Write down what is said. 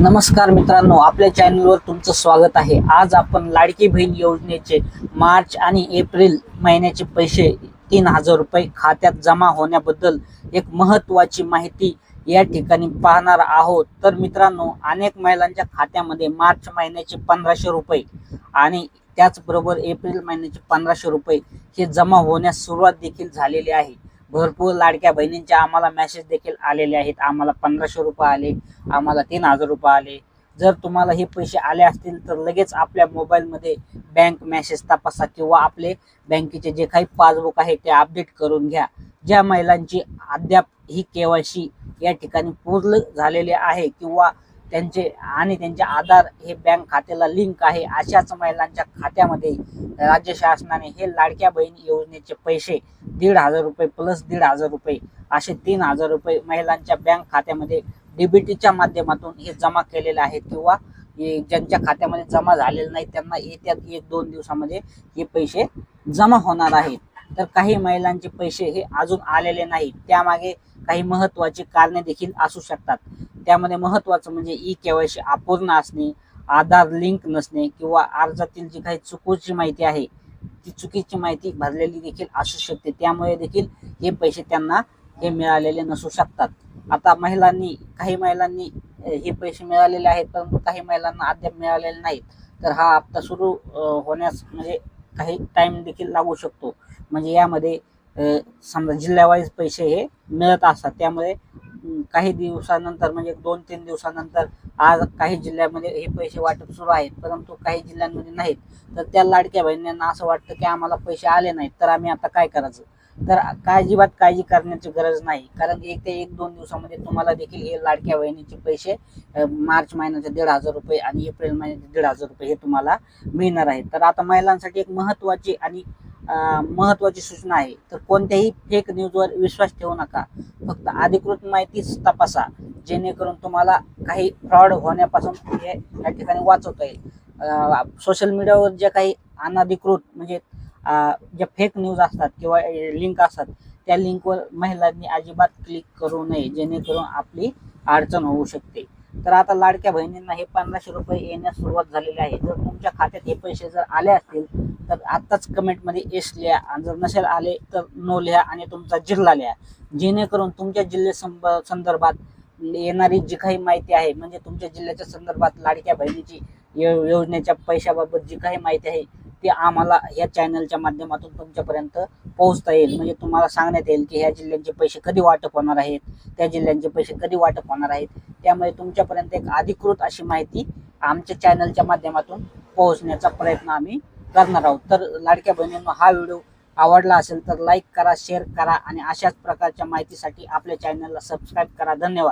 नमस्कार मित्रांनो, आपल्या चॅनलवर तुमचं स्वागत आहे। आज आपण लाडकी बहीण योजनेचे मार्च आणि एप्रिल महिन्याचे पैसे 3000 रुपये खात्यात जमा होण्याबद्दल एक महत्त्वाची माहिती या ठिकाणी पाहणार आहोत। तर मित्रांनो, अनेक महिलांच्या खात्यामध्ये मार्च महिन्याचे 1500 रुपये आणि त्याचबरोबर एप्रिल महिन्याचे 1500 रुपये हे जमा होण्यास सुरुवात देखील झालेली आहे। भरपूर लाडक्या बहिणींचे आम्हाला मेसेज देखील आलेले आहेत, आम्हाला 1500 रुपये आले, आम्हाला 3000 रुपये आले। जर तुम्हाला हे पैसे आले असतील तर लगेच आपल्या मोबाईलमध्ये बँक मेसेज तपासा किंवा आपले बँकेचे जे काही पासबुक आहे ते अपडेट करून घ्या। ज्या महिलांची अद्याप ही KYC या ठिकाणी पूर्ण झालेले आहे किंवा त्यांचे आधार हे बँक खात्याला लिंक आहे, अशाच महिलांच्या खात्यामध्ये राज्य शासनाने हे लाडक्या बहीण योजनेचे पैसे 1500 रुपये प्लस 1500 रुपये असे 3000 रुपये महिलांच्या बँक खात्यामध्ये DBTच्या माध्यमातून हे जमा केलेले आहेत किंवा ज्यांच्या खात्यामध्ये जमा झालेले नाही त्यांना येत्या 1-2 दिवसामध्ये हे पैसे जमा होणार आहेत। तर काही महिलांचे पैसे हे अजून आलेले नाहीत, त्यामागे काही महत्त्वाची कारणे देखील असू शकतात। त्यामध्ये महत्त्वाचं म्हणजे KYC अपूर्ण असणे, आधार लिंक नसणे किंवा अर्जातील जी काही चुकीची माहिती आहे ती चुकीची माहिती भरलेली देखील असू शकते, त्यामुळे देखील हे पैसे त्यांना हे मिळालेले नसू शकतात। आता काही महिलांनी हे पैसे मिळालेले आहेत, परंतु काही महिलांना अद्याप मिळालेले नाहीत। तर हा हप्ता सुरू होण्यास म्हणजे काही टाइम देखील लागू शकतो। म्हणजे यामध्ये समजा जिल्ह्यावाईज पैसे हे मिळत असतात, त्यामुळे काही दिवसानंतर म्हणजे 2-3 दिवसानंतर आज काही जिल्ह्यामध्ये हे पैसे वाटप सुरू आहेत, परंतु काही जिल्ह्यांमध्ये नाहीत। तर त्या लाडक्या बहिणींना असं वाटतं की आम्हाला पैसे आले नाहीत, तर आम्ही आता काय करायचं? तर काळजी करण्याची गरज नाही, कारण 1 ते 1-2 दिवसामध्ये तुम्हाला देखील हे लाडक्या बहिणीचे पैसे मार्च महिन्याचे 1500 रुपये आणि एप्रिल महिन्याचे 1500 रुपये हे तुम्हाला मिळणार आहेत। तर आता महिलांसाठी एक महत्त्वाची सूचना आहे, तर कोणत्याही फेक न्यूजवर विश्वास ठेवू नका। फक्त अधिकृत माहितीच तपासा, जेणेकरून तुम्हाला काही फ्रॉड होण्यापासून हे या ठिकाणी वाचवता येईल। सोशल मीडियावर जे काही अनधिकृत म्हणजे ज्या फेक न्यूज असतात किंवा लिंक असतात त्या लिंकवर महिलांनी अजिबात क्लिक करू नये, जेणेकरून आपली अडचण होऊ शकते। तर आता लाडक्या बहिणींना हे 1500 रुपये येण्यास सुरुवात झालेली आहे। जर तुमच्या खात्यात हे पैसे जर आले असतील तर आत्ताच कमेंटमध्ये येस लिहा, आणि जर नसेल आले तर नो लिहा आणि तुमचा जिल्हा लिहा, जेणेकरून तुमच्या संदर्भात येणारी जी काही माहिती आहे म्हणजे तुमच्या जिल्ह्याच्या संदर्भात लाडक्या बहिणीची योजनेच्या पैशाबाबत जी काही माहिती आहे ती आम्हाला या चॅनलच्या माध्यमातून तुमच्यापर्यंत पोहोचता येईल। म्हणजे तुम्हाला सांगण्यात येईल की ह्या जिल्ह्यांचे पैसे कधी वाटप होणार आहेत, त्या जिल्ह्यांचे पैसे कधी वाटप होणार आहेत। त्यामुळे तुमच्यापर्यंत एक अधिकृत अशी माहिती आमच्या चॅनलच्या माध्यमातून पोहोचण्याचा प्रयत्न आम्ही करणार आहोत। तर लाडक्या बहिणींनो, हा व्हिडिओ आवडला असेल तर लाईक करा, शेअर करा आणि अशाच प्रकारच्या माहितीसाठी आपल्या चॅनलला सबस्क्राईब करा। धन्यवाद।